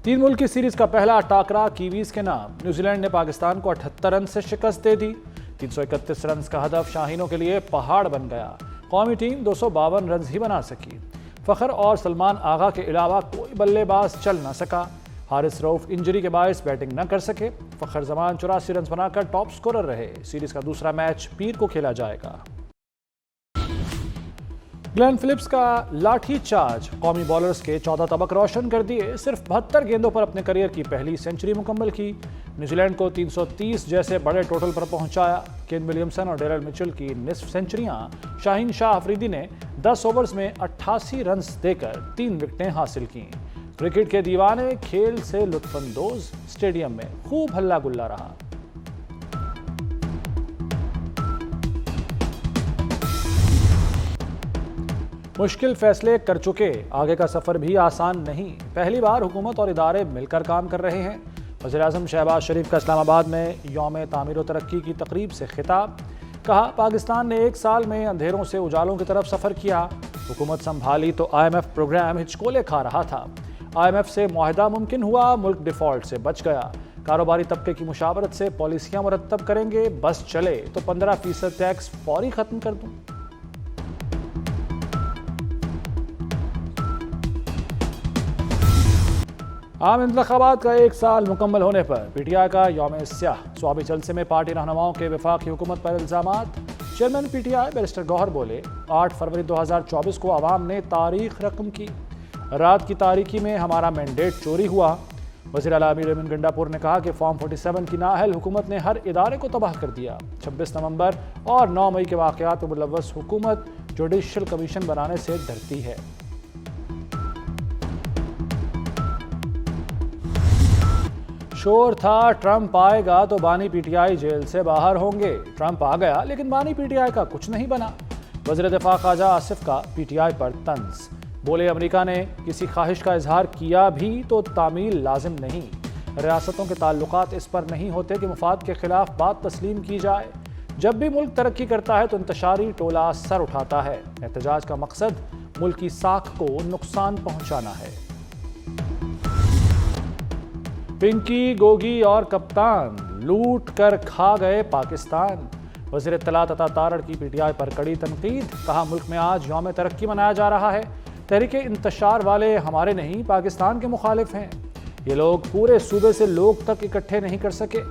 तीन मुल्क की सीरीज का पहला टाकरा कीवीज के नाम। न्यूजीलैंड ने पाकिस्तान को 78 रन से शिकस्त दे दी। 331 रन का हदफ शाहीनों के लिए पहाड़ बन गया। कौमी टीम 252 रन ही बना सकी। फखर और सलमान आगा के अलावा कोई बल्लेबाज चल न सका। हारिस रऊफ इंजरी के बायस बैटिंग न कर सके। फखर जमान 84 रन बनाकर टॉप स्कोरर रहे। सीरीज का दूसरा मैच पीर को खेला जाएगा। ग्लेन फिलिप्स का लाठी चार्ज कौमी बॉलर्स के 14 तबक रोशन कर दिए। सिर्फ 72 गेंदों पर अपने करियर की पहली सेंचुरी मुकम्मल की। न्यूजीलैंड को 330 जैसे बड़े टोटल पर पहुंचाया। केन विलियमसन और डेरल मिचेल की निस्फ सेंचुरियां। शाहीन शाह अफरीदी ने 10 ओवर्स में 88 रन देकर 3 विकेटें हासिल की। क्रिकेट के दीवाने खेल से लुत्फानंदोज। स्टेडियम में खूब हल्ला गुल्ला रहा। मुश्किल फैसले कर चुके, आगे का सफर भी आसान नहीं। पहली बार हुकूमत और इदारे मिलकर काम कर रहे हैं। वज़ीर-ए-आज़म शहबाज शरीफ का इस्लामाबाद में यौम तामीर व तरक्की की तकरीब से खिताब। कहा, पाकिस्तान ने 1 साल में अंधेरों से उजालों की तरफ सफर किया। हुकूमत संभाली तो IMF प्रोग्राम हिचकोले खा रहा था। IMF से मुआहदा मुमकिन हुआ, मुल्क डिफॉल्ट से बच गया। कारोबारी तबके की मुशावरत से पॉलिसियां मुरतब करेंगे। बस चले तो 15% टैक्स फौरी खत्म कर दूं। आम इंतखाबात का 1 साल मुकम्मल होने पर PTI का यौम स्याह। स्वाबी जलसे में पार्टी रहनुमाओं के वफाकी हुकूमत पर इल्जामात। चेयरमैन PTI बैरिस्टर गौहर बोले, 8 फरवरी 2024 को अवाम ने तारीख रकम की। रात की तारीकी में हमारा मैंडेट चोरी हुआ। वज़ीर आला अमीर अमीन गंडापुर ने कहा कि फॉर्म 47 की नाअहल हुकूमत ने हर इदारे को तबाह कर दिया। 26 नवंबर और 9 मई के वाक़यात में मुलव्वस हुकूमत जुडिशल कमीशन बनाने से डरती है। शोर था, ट्रंप आएगा तो बानी PTI जेल से बाहर होंगे। ट्रंप आ गया लेकिन बानी PTI का कुछ नहीं बना। वज़ीर दिफा ख्वाजा आसिफ का PTI पर तंज। बोले, अमेरिका ने किसी ख्वाहिश का इजहार किया भी तो तामील लाजिम नहीं। रियासतों के ताल्लुकात इस पर नहीं होते कि मुफाद के खिलाफ बात तस्लीम की जाए। जब भी मुल्क तरक्की करता है तो इंतशारी टोला सर उठाता है। एहतजाज का मकसद मुल्क की साख को नुकसान पहुंचाना है। पिंकी, गोगी और कप्तान लूट कर खा गए पाकिस्तान। वज़ीर इत्तलात अता तारड़ की PTI पर कड़ी तनकीद। कहा, मुल्क में आज यौम तरक्की मनाया जा रहा है। तहरीके इंतशार वाले हमारे नहीं पाकिस्तान के मुखालिफ हैं। ये लोग पूरे सूबे से लोग तक इकट्ठे नहीं कर सके।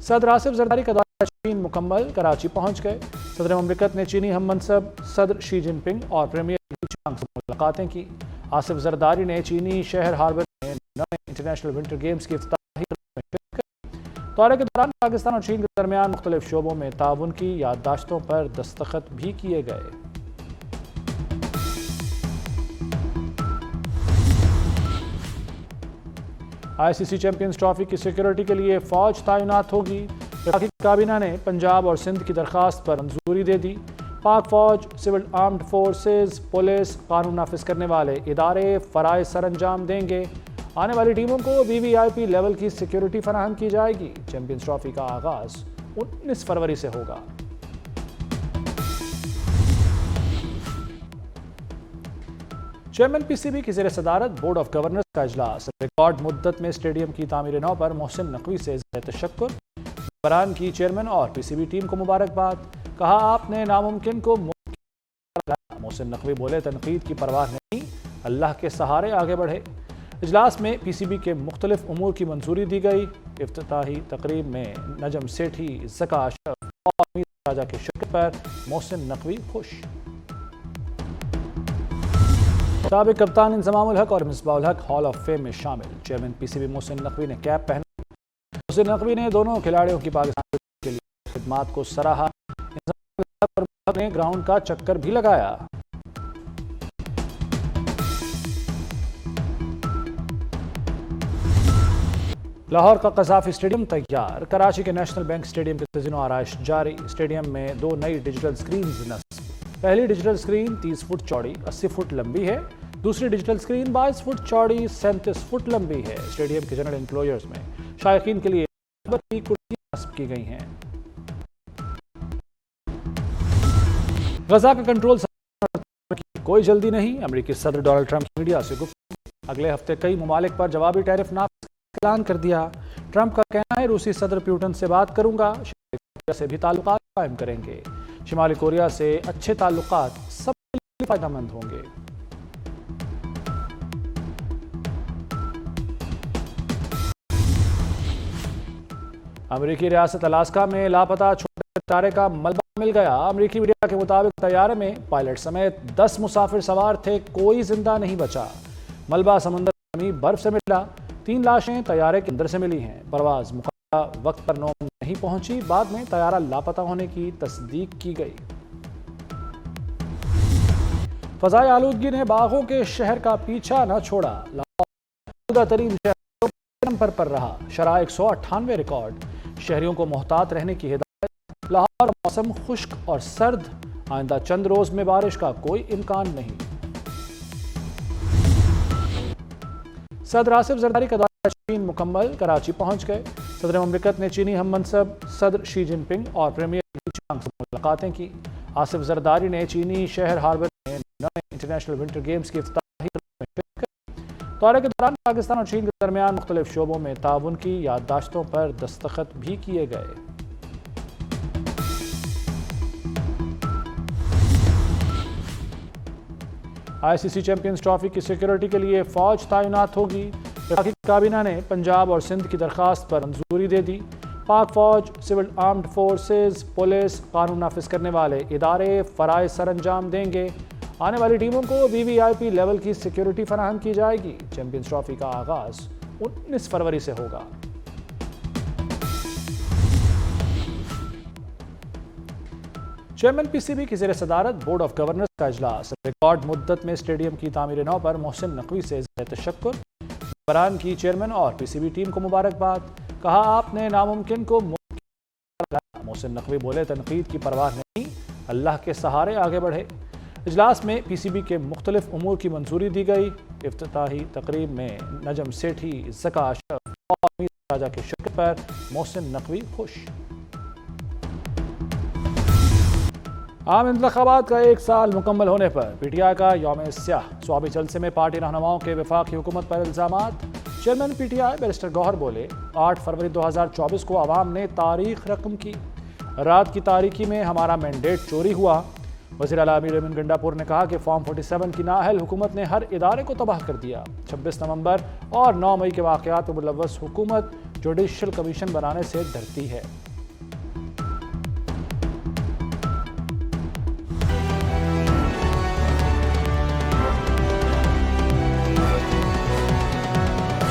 सदर आसिफ जरदारी का दौरा चीन मुकम्मल, कराची पहुंच गए। सदर ममलिकत ने चीनी हम मनसब सदर शी जिनपिंग और प्रीमियर ली चांग से मुलाकातें की। आसिफ जरदारी ने चीनी शहर हार्बर में नए इंटरनेशनल विंटर गेम्स की इफ्तिताही दौरे के दौरान पाकिस्तान और चीन के दरमियान मुख्तलिफ शोबों में ताउन की याददाश्तों पर दस्तखत भी किए गए। ICC चैंपियंस ट्रॉफी की सिक्योरिटी के लिए फौज तैनात होगी। वफाकी काबीना ने पंजाब और सिंध की दरखास्त पर मंजूरी दे दी। पाक फौज, सिविल आर्म्ड फोर्सेज, पुलिस, कानून नाफिज करने वाले इदारे फराइज सर अंजाम देंगे। आने वाली टीमों को VVIP लेवल की सिक्योरिटी फराहम की जाएगी। चैंपियंस ट्रॉफी का आगाज 19 फरवरी से होगा। चेयरमैन PCB की ज़ेर सदारत बोर्ड ऑफ गवर्नर्स का इजलास। रिकॉर्ड मुद्दत में स्टेडियम की तामीर नौ पर मोहसिन नकवी से तशक्कुर। बरान की चेयरमैन और PCB टीम को मुबारकबाद। कहा, आपने नामुमकिन को मोहसिन नकवी बोले, तनकीद की परवाह नहीं, अल्लाह के सहारे आगे बढ़े। इजलास में PCB के मुख्तलिफ उमूर की मंजूरी दी गई। इफ्तिताही तकरीब में नजम सेठी, ज़का अशरफ और मीर राजा की शिरकत पर मोहसिन नकवी खुश। साबिक कप्तान इंजमाम उल हक और Misbah ul Haq hall of fame में शामिल। चेयरमैन PCB मोहसिन नकवी ने कैप पहना। मोहसिन नकवी ने दोनों खिलाड़ियों की पाकिस्तान के लिए खिदमात को सराहा। ने ग्राउंड का चक्कर भी लगाया। लाहौर का कज़ाफी स्टेडियम तैयार। कराची के नेशनल बैंक स्टेडियम के तज़ीनो आराइश जारी। स्टेडियम में 2 नई डिजिटल स्क्रीन नस्ब। पहली डिजिटल स्क्रीन 30 फुट चौड़ी 80 फुट लंबी है। दूसरी डिजिटल स्क्रीन 22 फुट चौड़ी 37 फुट लंबी है। स्टेडियम के जनरल इंक्लोजर्स में शायकीन के लिए कुर्सियां नस्ब की गई हैं। गजा का कंट्रोल की कोई जल्दी नहीं, अमेरिकी सदर डोनाल्ड ट्रंप की मीडिया से गुफ्तगू। अगले हफ्ते कई ममालिक पर जवाबी टैरिफ नाफिज का ऐलान कर दिया। ट्रंप का कहना है रूसी सदर पुतिन से बात करूंगा, शिमाली कोरिया से भी ताल्लुकात कायम करेंगे। शिमाली कोरिया से अच्छे ताल्लुकात सबके लिए फायदेमंद होंगे। अमेरिकी रियासत अलास्का में लापता छोटे तारे का मलबा मिल गया। अमेरिकी मीडिया के मुताबिक तैयारे में पायलट समेत 10 मुसाफिर सवार थे, कोई जिंदा नहीं बचा। मलबा समुद्र में बर्फ से मिला। 3 लाशें तैयारे के अंदर से मिली हैं। परवाज मुकम्मल वक्त पर नौ नहीं पहुंची। बाद में तैयारा लापता होने की तस्दीक की गई। फजाई आलूदगी ने बाघों के शहर का पीछा न छोड़ा। लाहौर तरीन नंबर पर रहा। शरह 198 रिकॉर्ड। शहरियों को मोहतात रहने की हिदायत। लाहौर मौसम खुश्क और सर्द। आइंदा चंद रोज में बारिश का कोई इम्कान नहीं। सदर आसिफ जरदारी का दौरा चीन मुकम्मल, कराची पहुंच गए। सदर ममलिकत ने चीनी हम मनसब सदर शी जिनपिंग और प्रीमियर ली चांग से मुलाकातें की। आसिफ जरदारी ने चीनी शहर हार्बर में नए इंटरनेशनल विंटर गेम्स की इफ्तिताही में शिरकत की। दौरे के दौरान पाकिस्तान और चीन के दरमियान मुख्तलिफ शोबों में ताउन की याददाश्तों पर दस्तखत भी किए गए। आईसीसी चैंपियंस ट्रॉफी की सिक्योरिटी के लिए फौज तैनात होगी। वफाकी काबीना ने पंजाब और सिंध की दरखास्त पर मंजूरी दे दी। पाक फौज, सिविल आर्म्ड फोर्सेज, पुलिस, कानून नाफिज करने वाले इदारे फराइज सर अंजाम देंगे। आने वाली टीमों को वीवीआईपी लेवल की सिक्योरिटी फराहम की जाएगी। चैंपियंस ट्रॉफी का आगाज 19 फरवरी से होगा। चेयरमैन पीसीबी की ज़ेर सदारत बोर्ड ऑफ गवर्नर्स का इजलास। रिकॉर्ड मुद्दत में स्टेडियम की तामीर नौ पर मोहसिन नकवी से तशक्कुर। मेंबरान की चेयरमैन और पीसीबी टीम को मुबारकबाद। कहा आपने नामुमकिन को मुमकिन। मोहसिन नकवी बोले तनकीद की परवाह नहीं, अल्लाह के सहारे आगे बढ़े। इजलास में पीसीबी के मुख्तलिफ उमूर की मंजूरी दी गई। इफ्तिताही तकरीब में नजम सेठी, ज़का अशरफ और मीर राजा की शिरकत पर मोहसिन नकवी खुश। आम इंतखाबात का 1 साल मुकम्मल होने पर पीटीआई का यौम स्याह। स्वाबी जलसे में पार्टी रहनुमाओं के वफाकी हुकूमत पर इल्जामात। चेयरमैन पीटीआई बैरिस्टर गौहर बोले 8 फरवरी 2024 को अवाम ने तारीख रकम की। रात की तारीकी में हमारा मैंडेट चोरी हुआ। वज़ीर आला अमीर अमीन गंडापुर ने कहा कि फॉर्म 47 की नाअहल हुकूमत ने हर इदारे को तबाह कर दिया। 26 नवंबर और 9 मई के वाक़यात में मुलव्वस हुकूमत जुडिशल कमीशन बनाने से डरती है।